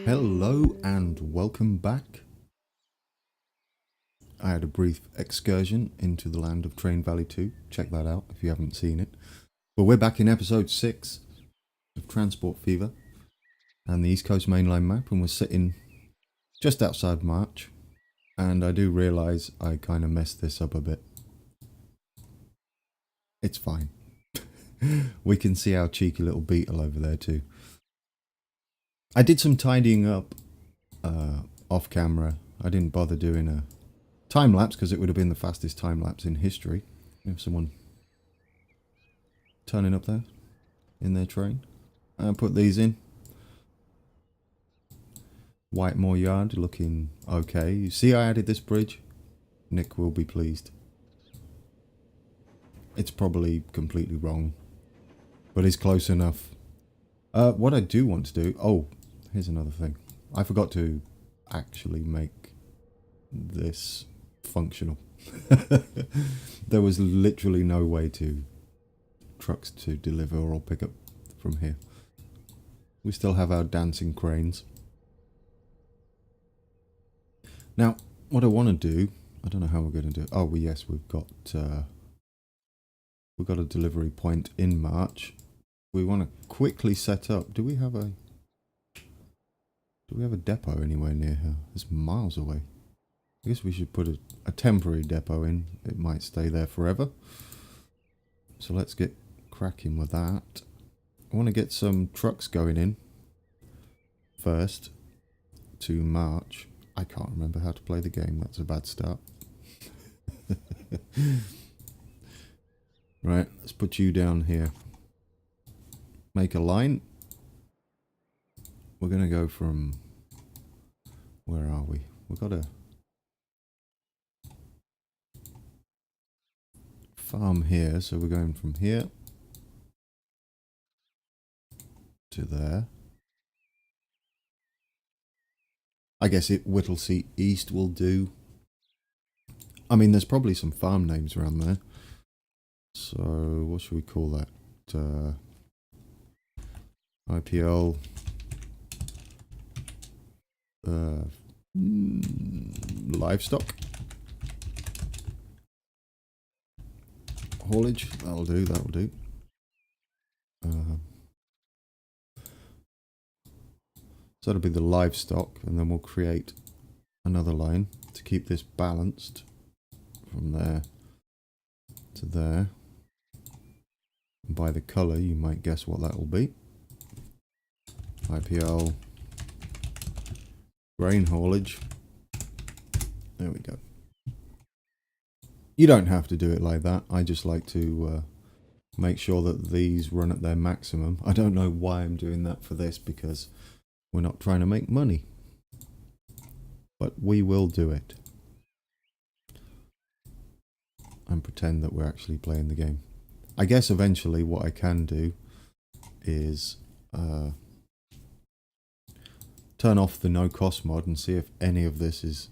Hello and welcome back. I had a brief excursion into the land of Train Valley 2. Check that out if you haven't seen it. But we're back in episode 6 of Transport Fever and the East Coast Mainline map, and we're sitting just outside March. And I do realise I kind of messed this up a bit. It's fine. We can see our cheeky little beetle over there too. I did some tidying up off camera. I didn't bother doing a time lapse because it would have been the fastest time lapse in history. We have someone turning up there in their train. And put these in. Whitemore Yard looking okay. You see I added this bridge? Nick will be pleased. It's probably completely wrong, but it's close enough. What I do want to do... Oh, here's another thing. I forgot to actually make this functional. There was literally no way to trucks to deliver or pick up from here. We still have our dancing cranes. Now, what I want to do... I don't know how we're going to do it. Oh, well, yes, we've got a delivery point in March. We want to quickly set up. Do we have a depot anywhere near here? It's miles away. I guess we should put a temporary depot in. It might stay there forever. So let's get cracking with that. I want to get some trucks going in first to March. I can't remember how to play the game. That's a bad start. Right, let's put you down here. Make a line. We're going to go from... Where are we? We've got a farm here, so we're going from here to there. I guess Whittlesea East will do. I mean, there's probably some farm names around there. So, what should we call that? IPL livestock haulage. That'll do. So that'll be the livestock, and then we'll create another line to keep this balanced from there to there. And by the colour, you might guess what that will be. IPL grain haulage. There we go. You don't have to do it like that. I just like to make sure that these run at their maximum. I don't know why I'm doing that for this, because we're not trying to make money. But we will do it. And pretend that we're actually playing the game. I guess eventually what I can do is turn off the no cost mod and see if any of this is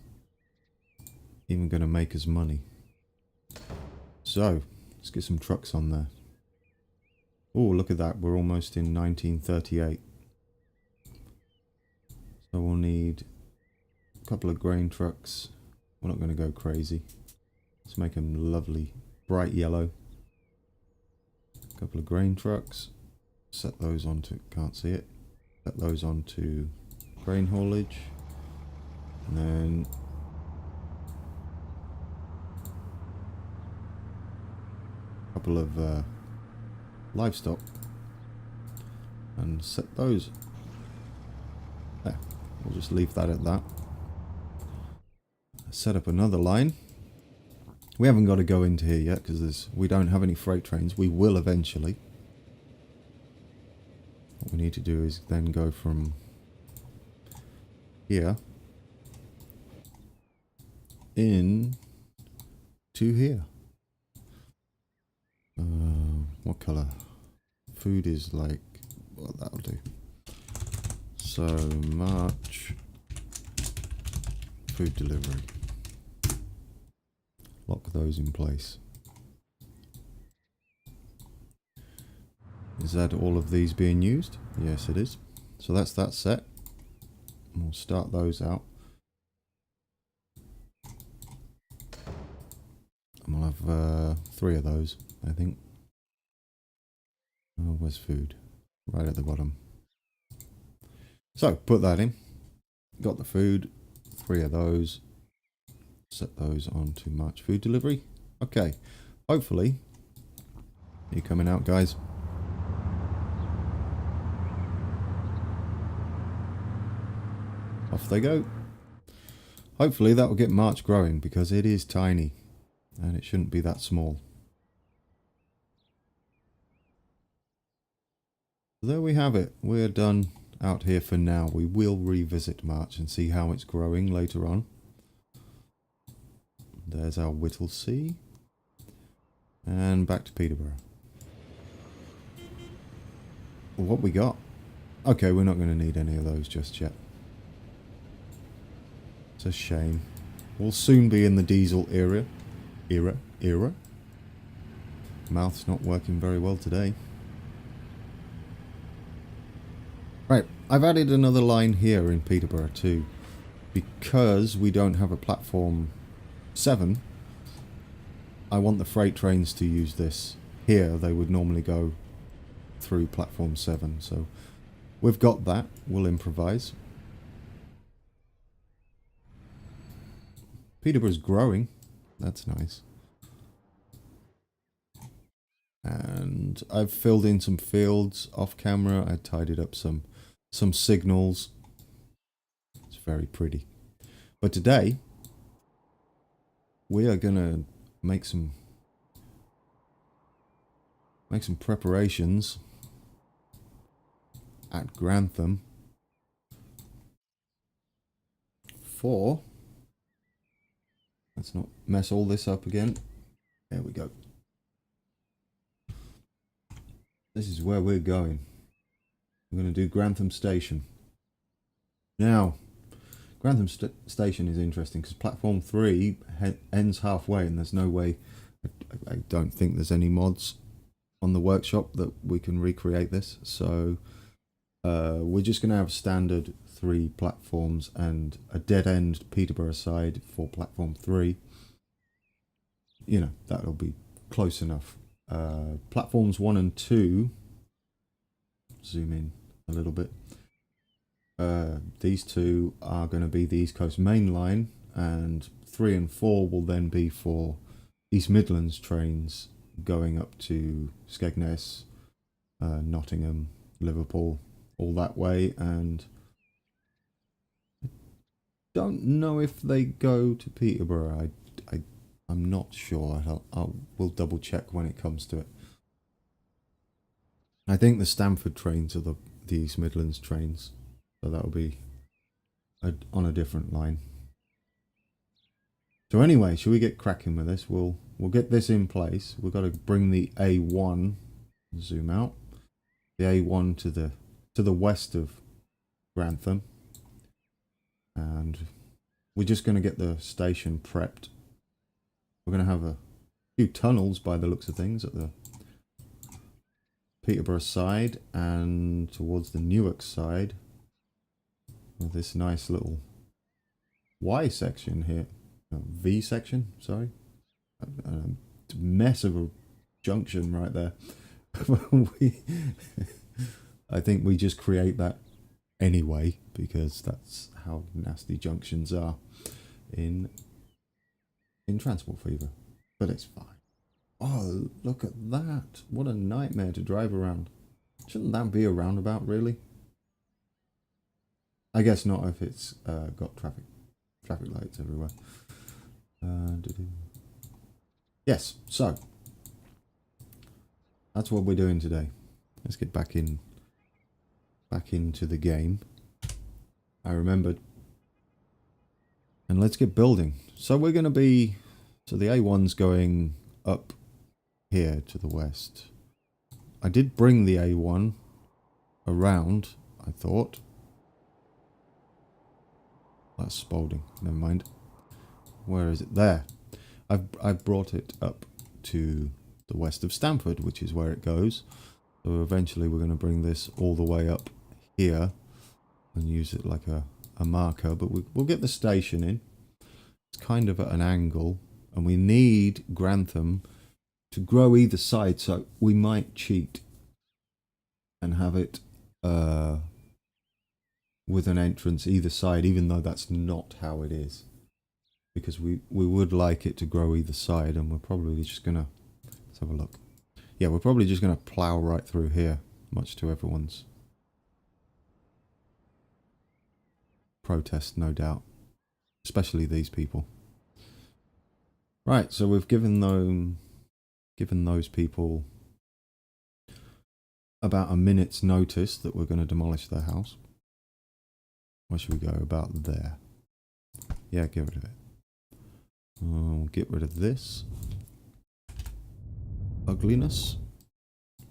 even going to make us money. So, let's get some trucks on there. Oh, look at that. We're almost in 1938. So we'll need a couple of grain trucks. We're not going to go crazy. Let's make them lovely, bright yellow. A couple of grain trucks. Set those onto, can't see it. Set those onto grain haulage. And then a couple of livestock. And set those. There. We'll just leave that at that. Set up another line. We haven't got to go into here yet because we don't have any freight trains. We will eventually. What we need to do is then go from here in to here. What colour? Food is like... Well, that'll do. So, March food delivery. Lock those in place. Is that all of these being used? Yes, it is. So that's that set. We'll start those out. And we'll have 3 of those, I think. Oh, where's food? Right at the bottom. So, put that in. Got the food. 3 of those. Set those on to March food delivery. Okay. Hopefully, you're coming out, guys. Off they go. Hopefully that will get March growing, because it is tiny. And it shouldn't be that small. There we have it. We're done out here for now. We will revisit March and see how it's growing later on. There's our Whittlesea. And back to Peterborough. What we got? Okay, we're not going to need any of those just yet. It's a shame. We'll soon be in the diesel era. Mouth's not working very well today. Right, I've added another line here in Peterborough too. Because we don't have a platform 7, I want the freight trains to use this. Here, they would normally go through platform 7. So, we've got that. We'll improvise. Peterborough's growing. That's nice. And I've filled in some fields off camera. I tidied up some signals. It's very pretty. But today, we are gonna make some preparations at Grantham for, let's not mess all this up again. There we go. This is where we're going. We're going to do Grantham Station. Now, Grantham Station is interesting because platform 3 ends halfway, and there's no way, I don't think there's any mods on the workshop that we can recreate this. So we're just going to have standard 3 platforms and a dead end Peterborough side for platform 3. You know, that'll be close enough. Platforms 1 and 2, zoom in a little bit. These 2 are going to be the East Coast Main Line, and 3 and 4 will then be for East Midlands trains going up to Skegness, Nottingham, Liverpool, all that way. And I don't know if they go to Peterborough. I'm not sure. We'll double check when it comes to it. I think the Stamford trains are the East Midlands trains, so that'll be on a different line. So anyway, should we get cracking with this? We'll get this in place. We've got to bring the A1, zoom out, the A1 to the west of Grantham, and we're just going to get the station prepped. We're going to have a few tunnels by the looks of things at the Peterborough side and towards the Newark side. With this nice little Y section here. V section, sorry. A mess of a junction right there. I think we just create that anyway, because that's how nasty junctions are in Transport Fever. But it's fine. Oh, look at that. What a nightmare to drive around. Shouldn't that be a roundabout, really? I guess not if it's got traffic lights everywhere. Yes, so that's what we're doing today. Let's get back into the game. I remembered. And let's get building. So we're going to be, so the A1's going up here to the west. I did bring the A1 around, I thought. That's Spalding, never mind. Where is it? There. I've brought it up to the west of Stamford, which is where it goes. So eventually we're going to bring this all the way up here and use it like a a marker, but we'll get the station in. It's kind of at an angle, and we need Grantham to grow either side, so we might cheat and have it with an entrance either side, even though that's not how it is. Because we would like it to grow either side, and we're probably just gonna, let's have a look. Yeah, we're probably just gonna plow right through here, much to everyone's protest, no doubt. Especially these people. Right, so we've given those people about a minute's notice that we're going to demolish their house. Where should we go? About there. Yeah, get rid of it. We'll get rid of this ugliness.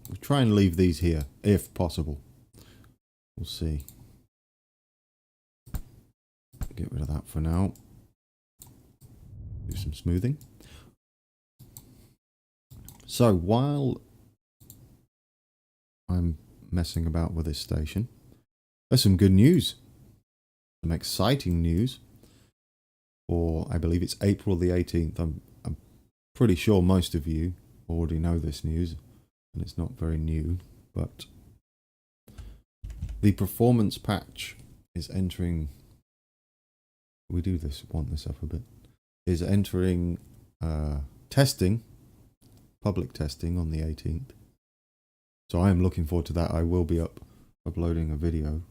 We'll try and leave these here, if possible. We'll see. Get rid of that for now. Do some smoothing. So while I'm messing about with this station, there's some good news. Some exciting news. For, I believe it's April the 18th. I'm pretty sure most of you already know this news, and it's not very new, but the performance patch is entering. We do this, want this up a bit. Is entering testing, public testing on the 18th. So I am looking forward to that. I will be uploading a video.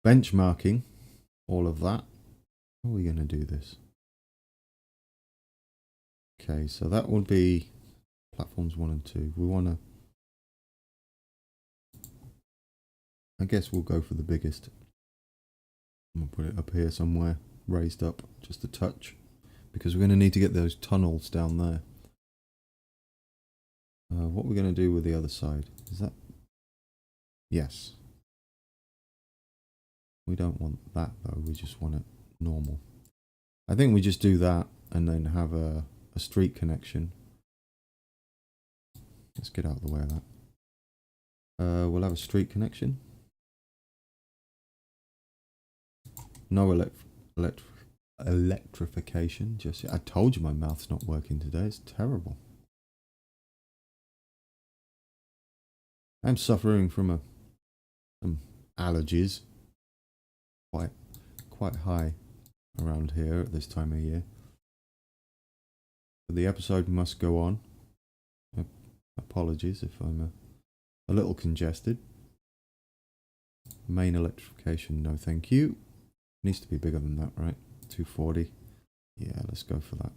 Benchmarking, all of that. How are we going to do this? Okay, so that would be platforms 1 and 2. We want to, I guess we'll go for the biggest. I'm going to put it up here somewhere, raised up just a touch, because we're going to need to get those tunnels down there. What we're going to do with the other side, is that, yes. We don't want that though, we just want it normal. I think we just do that and then have a street connection. Let's get out of the way of that. We'll have a street connection. No electrification just yet. I told you my mouth's not working today, it's terrible. I'm suffering from some allergies. Quite high around here at this time of year. But the episode must go on. Apologies if I'm a little congested. Main electrification, no thank you. Needs to be bigger than that, right? 240. Yeah, let's go for that.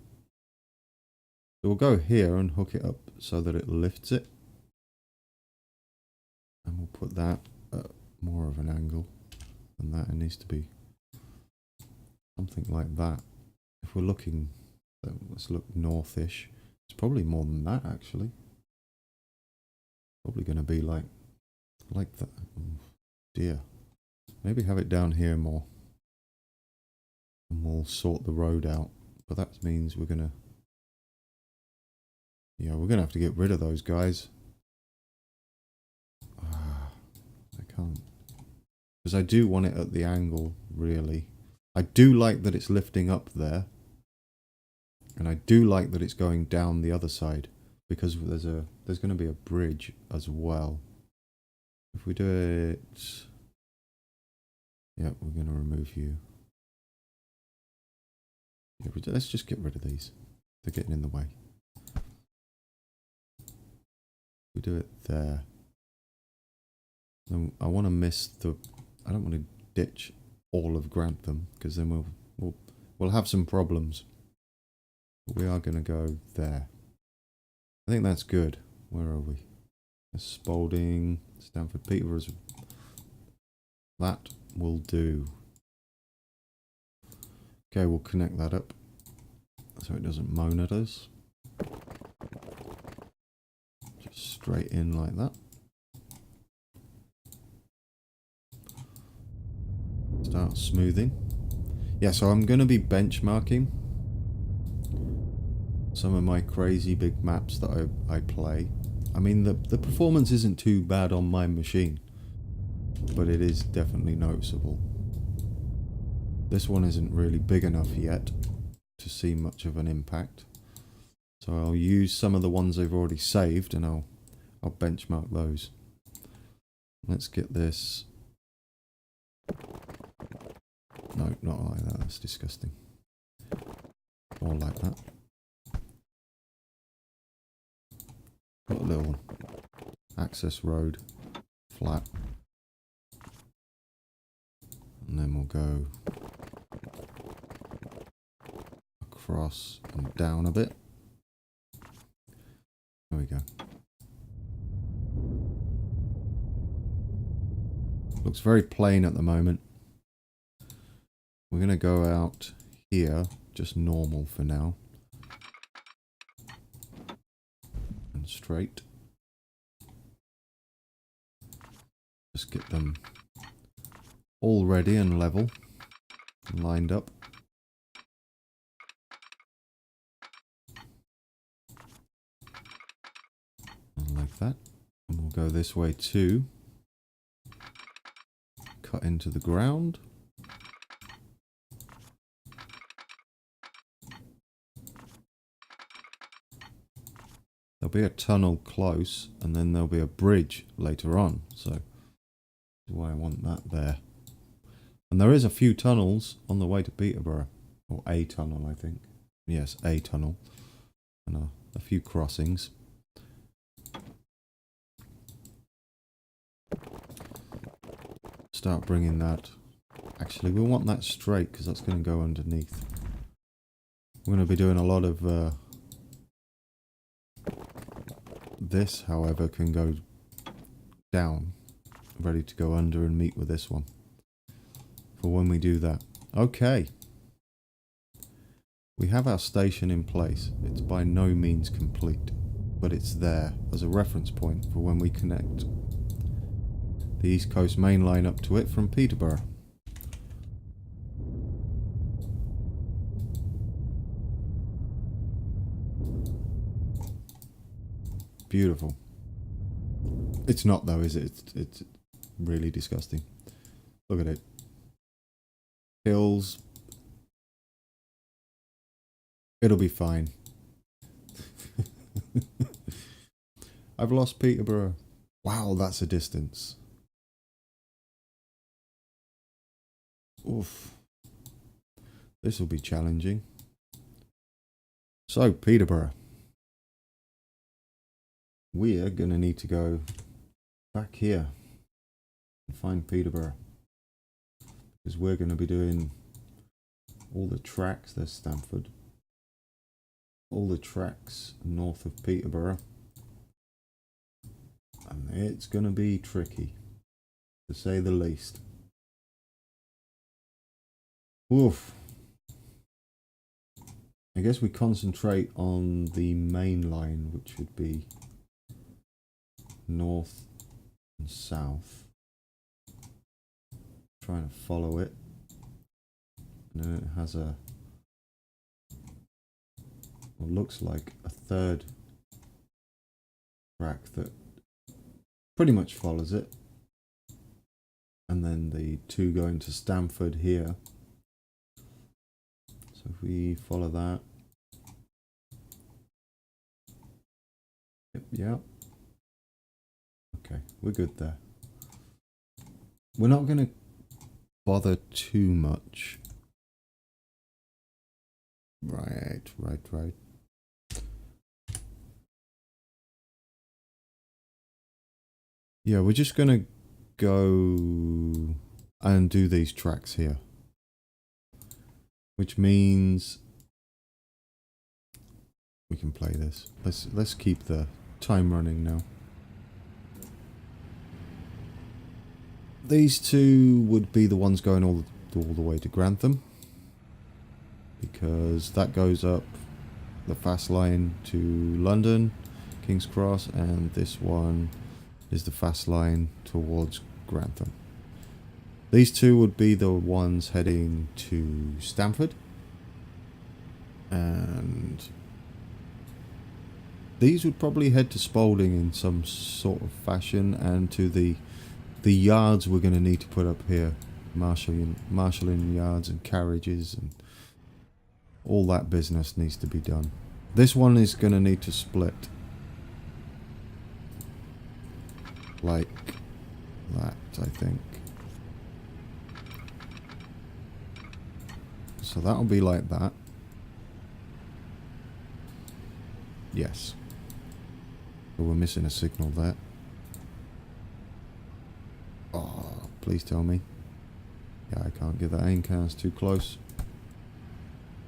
So we'll go here and hook it up so that it lifts it. And we'll put that at more of an angle than that. It needs to be something like that. If we're looking, let's look northish. It's probably more than that actually. Probably going to be like that. Oh dear. Maybe have it down here more. And we'll sort the road out. But that means we're going to, yeah, we're going to have to get rid of those guys. I can't. Because I do want it at the angle, really. I do like that it's lifting up there. And I do like that it's going down the other side. Because there's going to be a bridge as well. If we do it... yeah, we're going to remove you. Yeah, let's just get rid of these. They're getting in the way. We do it there. Then I want to miss the... I don't want to ditch all of Grantham, because then we'll have some problems. But we are going to go there. I think that's good. Where are we? Spalding, Stamford, Peterborough. That will do. Okay, we'll connect that up so it doesn't moan at us. Just straight in like that. Start smoothing. Yeah, so I'm going to be benchmarking some of my crazy big maps that I play. I mean, the performance isn't too bad on my machine. but it is definitely noticeable. This one isn't really big enough yet to see much of an impact. So I'll use some of the ones I've already saved and I'll benchmark those. Let's get this. No, not like that. That's disgusting. More like that. Got a little access road, flat. And then we'll go across and down a bit. There we go. Looks very plain at the moment. We're going to go out here, just normal for now. And straight. Just get them all ready and level. And lined up. And like that. And we'll go this way too. Cut into the ground. There'll be a tunnel close, and then there'll be a bridge later on, so that's why I want that there. And there is a few tunnels on the way to Peterborough, or a tunnel, I think. Yes, a tunnel, and a few crossings. Start bringing that. Actually, we want that straight because that's going to go underneath. We're going to be doing a lot of this, however, can go down, ready to go under and meet with this one for when we do that. Okay, we have our station in place. It's by no means complete, but it's there as a reference point for when we connect the East Coast main line up to it from Peterborough. Beautiful. It's not though, is it? It's really disgusting. Look at it. Hills. It'll be fine. I've lost Peterborough. Wow, that's a distance. Oof. This will be challenging. So, Peterborough. We are going to need to go back here and find Peterborough. Because we're going to be doing all the tracks. There's Stamford. All the tracks north of Peterborough. And it's going to be tricky, to say the least. Oof. I guess we concentrate on the main line, which would be north and south. Trying to follow it. And then it has a, what looks like a third track that pretty much follows it. And then the two going to Stamford here. So if we follow that. Yep. Okay, we're good there. We're not going to bother too much. Right. Yeah, we're just going to go and do these tracks here. Which means we can play this. Let's keep the time running now. These two would be the ones going all the way to Grantham, because that goes up the fast line to London, King's Cross, and this one is the fast line towards Grantham. These two would be the ones heading to Stamford, and these would probably head to Spalding in some sort of fashion, and to the The yards we're going to need to put up here. Marshalling yards and carriages and all that business needs to be done. This one is going to need to split. Like that, I think. So that'll be like that. Yes. But we're missing a signal there. Oh, please tell me. Yeah, I can't get that aim cast too close.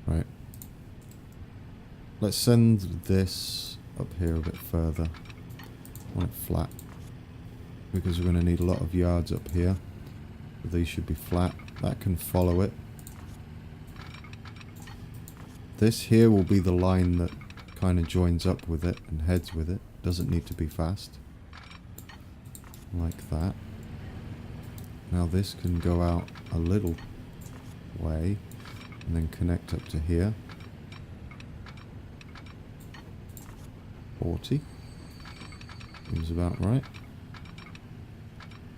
Right. Let's send this up here a bit further. I want it flat. Because we're going to need a lot of yards up here. These should be flat. That can follow it. This here will be the line that kind of joins up with it and heads with it. Doesn't need to be fast. Like that. Now this can go out a little way and then connect up to here. 40. Seems about right.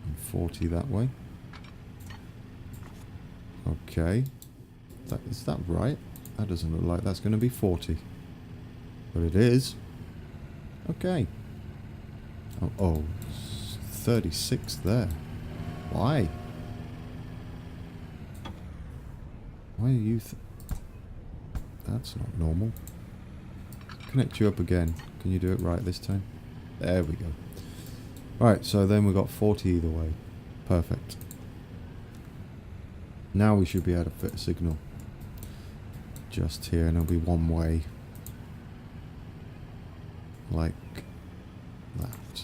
And 40 that way. Okay. Is that right? That doesn't look like that's going to be 40. But it is. Okay. Oh, 36 there. Why? Why are you... That's not normal. Connect you up again. Can you do it right this time? There we go. Right, so then we've got 40 either way. Perfect. Now we should be able to fit a signal. Just here, and it'll be one way. Like that.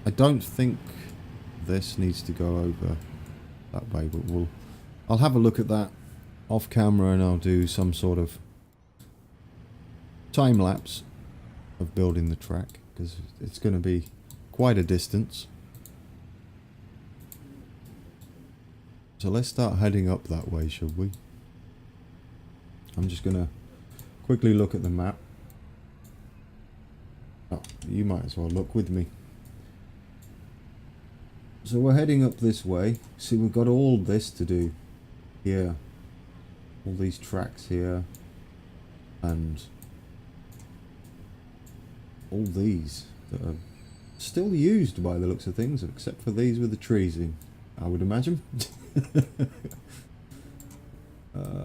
I don't think this needs to go over that way, but I'll have a look at that off camera and I'll do some sort of time lapse of building the track, because it's going to be quite a distance. So let's start heading up that way, should we? I'm just going to quickly look at the map. Oh, you might as well look with me. So we're heading up this way. See, we've got all this to do here. All these tracks here. And all these that are still used by the looks of things, except for these with the trees in, I would imagine.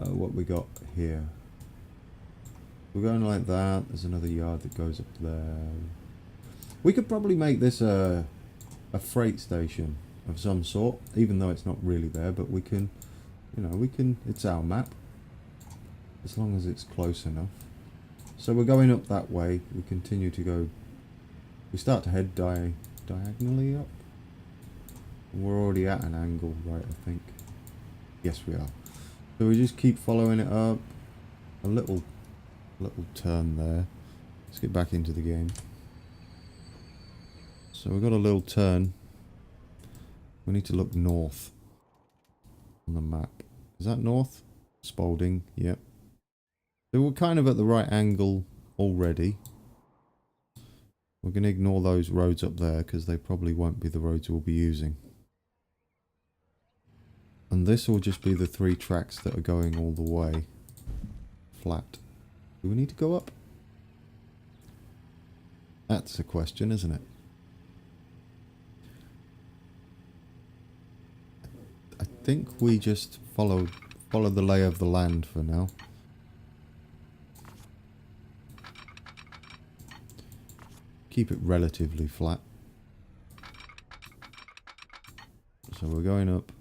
What we got here? We're going like that. There's another yard that goes up there. We could probably make this a freight station of some sort, even though it's not really there, but we can, you know, it's our map, as long as it's close enough. So we're going up that way. We continue to go, we start to head diagonally up. We're already at an angle, right, I think. Yes, we are. So we just keep following it up. A little turn there. Let's get back into the game. So we've got a little turn. We need to look north on the map. Is that north? Spalding, yep. So we're kind of at the right angle already. We're going to ignore those roads up there because they probably won't be the roads we'll be using. And this will just be the 3 tracks that are going all the way flat. Do we need to go up? That's a question, isn't it? I think we just follow the lay of the land for now. Keep it relatively flat. So we're going up,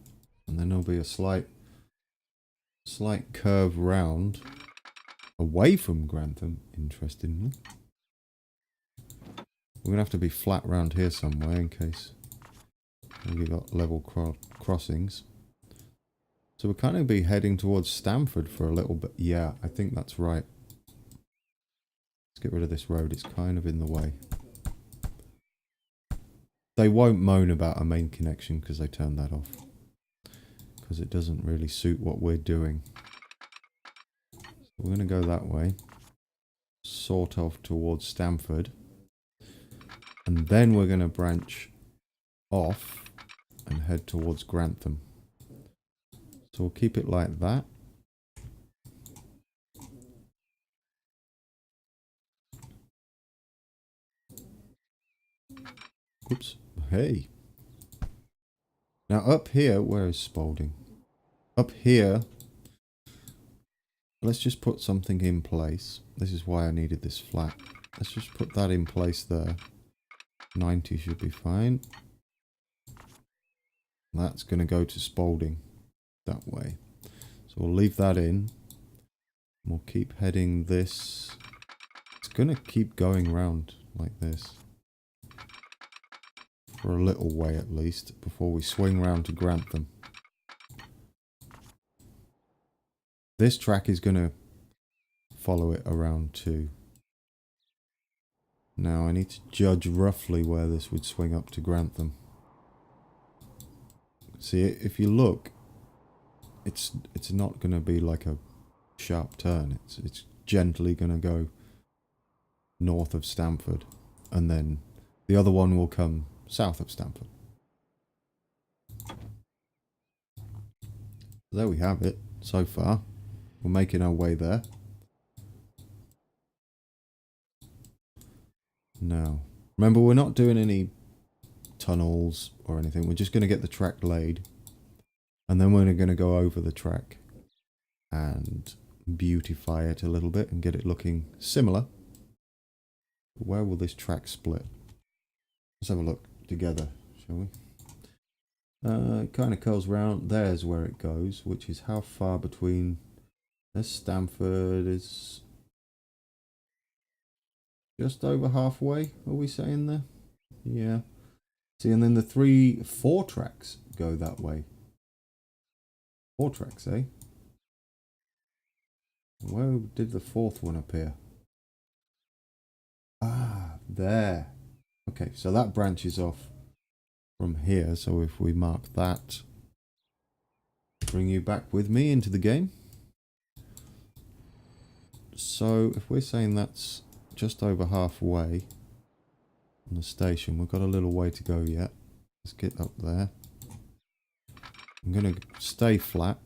and then there'll be a slight curve round away from Grantham, interestingly. We're going to have to be flat round here somewhere in case we've got level crossings. So we'll kind of be heading towards Stamford for a little bit. Yeah, I think that's right. Let's get rid of this road. It's kind of in the way. They won't moan about a main connection because they turned that off. Because it doesn't really suit what we're doing. So we're going to go that way. Sort of towards Stamford. And then we're going to branch off and head towards Grantham. So we'll keep it like that. Oops. Hey. Now up here, where is Spalding? Up here, let's just put something in place. This is why I needed this flat. Let's just put that in place there. 90 should be fine. That's going to go to Spalding that way. So we'll leave that in. We'll keep heading this. It's going to keep going round like this. For a little way at least, before we swing round to Grantham. This track is going to follow it around too. Now I need to judge roughly where this would swing up to Grantham. See, if you look, it's not going to be like a sharp turn. It's gently going to go north of Stamford, and then the other one will come south of Stamford. There we have it. So far, we're making our way there. Now, remember, we're not doing any tunnels or anything. We're just going to get the track laid, and then we're going to go over the track and beautify it a little bit and get it looking similar. Where will this track split? Let's have a look together, shall we? It kind of curls round. There's where it goes, which is how far between... There's Stamford is just over halfway, are we saying there? Yeah. See, and then the 4 tracks go that way. 4 tracks, eh? Where did the 4th one appear? Ah, there. Okay, so that branches off from here. So if we mark that, bring you back with me into the game. So if we're saying that's just over halfway on the station, we've got a little way to go yet. Let's get up there. I'm going to stay flat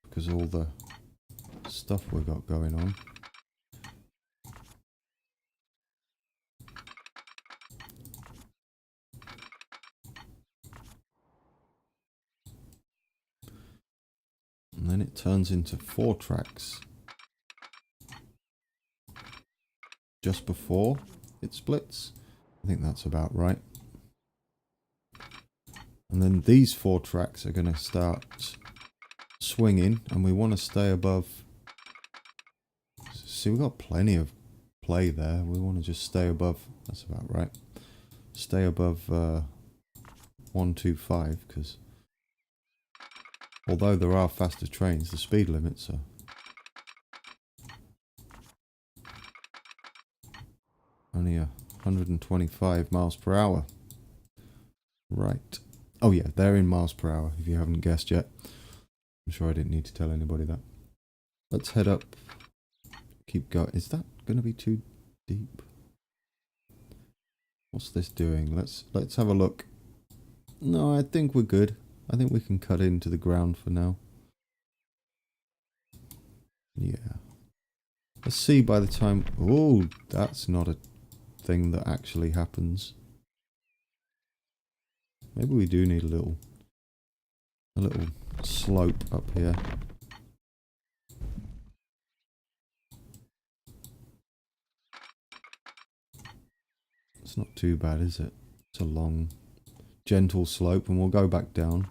because all the stuff we've got going on. And then it turns into 4 tracks just before it splits. I think that's about right. And then these 4 tracks are going to start swinging, and we want to stay above. See, we've got plenty of play there. We want to just stay above. That's about right. Stay above 125, because although there are faster trains, the speed limits are only 125 miles per hour. Right. Oh yeah, they're in miles per hour, if you haven't guessed yet. I'm sure I didn't need to tell anybody that. Let's head up. Keep going. Is that going to be too deep? What's this doing? Let's have a look. No, I think we're good. I think we can cut into the ground for now. Yeah. Let's see by the time... Oh, that's not a thing that actually happens. Maybe we do need a little slope up here. It's not too bad, is it? It's a long, gentle slope, and we'll go back down.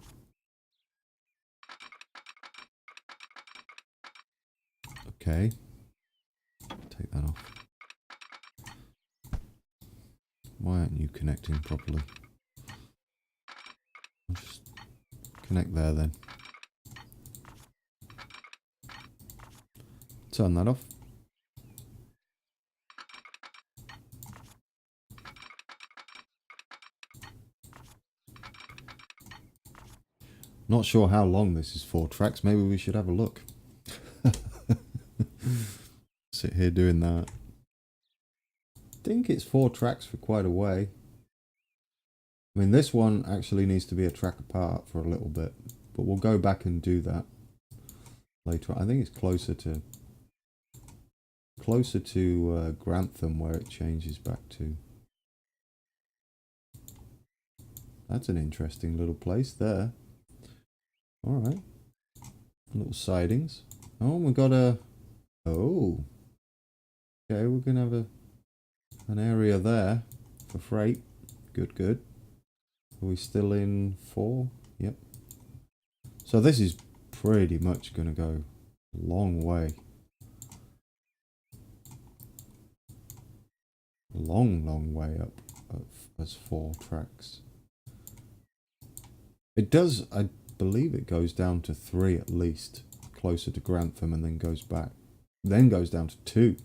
Okay. Take that off. Why aren't you connecting properly? I'll just connect there then. Turn that off. Not sure how long this is 4 tracks. Maybe we should have a look. Sit here doing that. I think it's 4 tracks for quite a way. I mean, this one actually needs to be a track apart for a little bit, but we'll go back and do that later on. I think it's closer to Grantham, where it changes back to. That's an interesting little place there. All right, little sidings. Oh, we got a. Oh, okay, we're gonna have an area there for freight. Good, good. Are we still in 4? Yep. So this is pretty much gonna go a long way. Long way up as 4 tracks. It does, I believe it goes down to 3 at least, closer to Grantham, and then goes back. Then goes down to 2.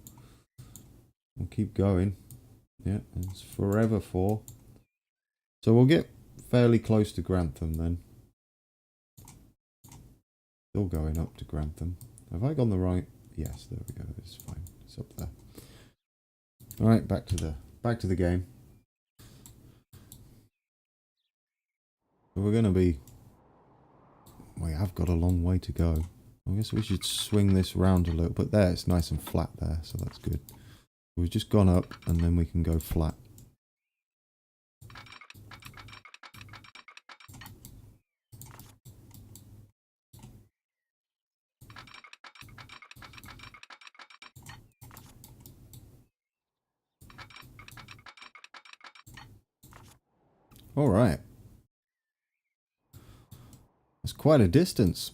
We'll keep going. Yeah, it's forever 4. So we'll get fairly close to Grantham then. Still going up to Grantham. Have I gone the right? Yes, there we go. It's fine. It's up there. All right, back to the game. We're going to be. We have got a long way to go. I guess we should swing this round a little bit. There, it's nice and flat there, so that's good. We've just gone up, and then we can go flat. All right. That's quite a distance.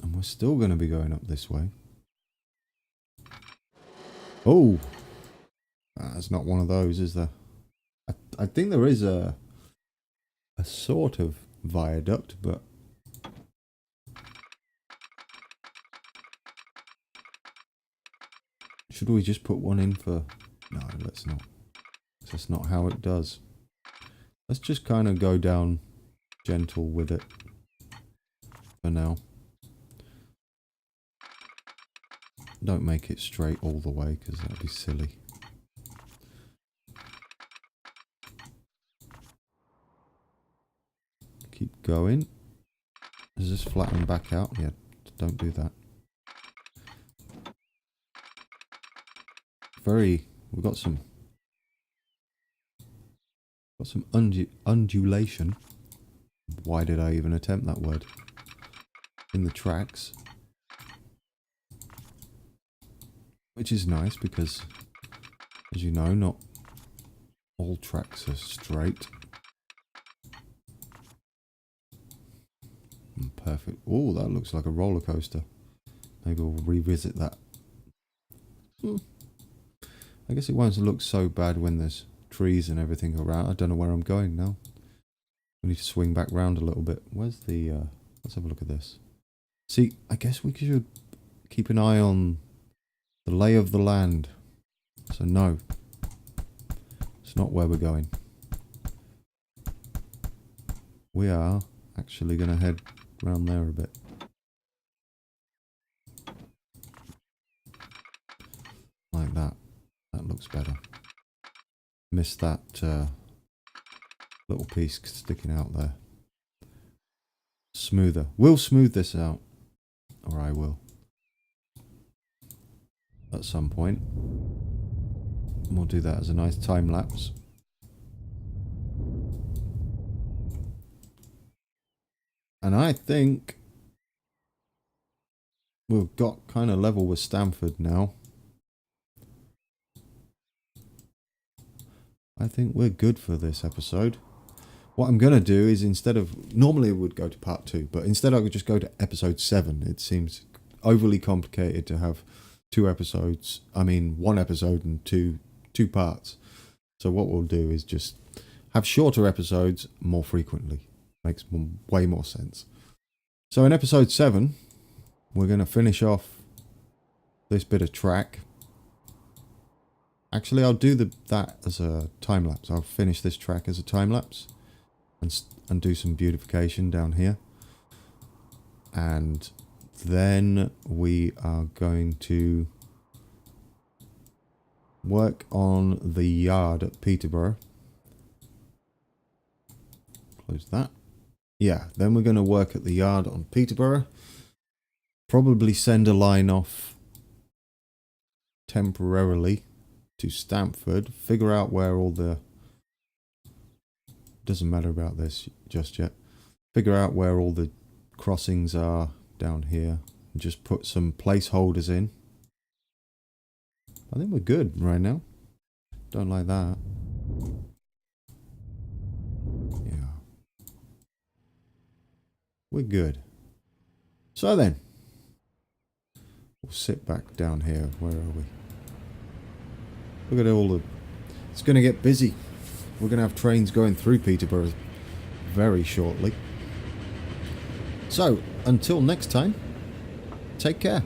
And we're still going to be going up this way. Oh! That's not one of those, is there? I think there is a sort of viaduct, but... Should we just put one in for... No, let's not. That's not how it does. Let's just kind of go down gentle with it for now. Don't make it straight all the way, because that'd be silly. Keep going. Does this flatten back out? Yeah, don't do that. We've got some undulation. Why did I even attempt that word? In the tracks. Which is nice because, as you know, not all tracks are straight. Perfect. Oh, that looks like a roller coaster. Maybe we'll revisit that. I guess it won't look so bad when there's trees and everything around. I don't know where I'm going now. We need to swing back round a little bit. Where's the... let's have a look at this. See, I guess we should keep an eye on the lay of the land. So no. It's not where we're going. We are actually going to head round there a bit. Like that. That looks better. Missed that little piece sticking out there. Smoother. We'll smooth this out. Or I will. At some point. And we'll do that as a nice time lapse. And I think we've got kind of level with Stamford now. I think we're good for this episode. What I'm going to do is, instead of... Normally it would go to part 2, but instead I would just go to episode 7. It seems overly complicated to have 2 episodes. I mean, 1 episode and two parts. So what we'll do is just have shorter episodes more frequently. Makes way more sense. So in episode 7, we're going to finish off this bit of track. Actually, I'll do that as a time lapse. I'll finish this track as a time lapse and do some beautification down here. And then we are going to work on the yard at Peterborough. Close that. Yeah, then we're going to work at the yard on Peterborough. Probably send a line off temporarily to Stamford. Figure out where all the... Doesn't matter about this just yet. Figure out where all the crossings are down here. And just put some placeholders in. I think we're good right now. Don't like that. Yeah. We're good. So then. We'll sit back down here. Where are we? Look at all the... It's going to get busy. We're going to have trains going through Peterborough very shortly. So, until next time, take care.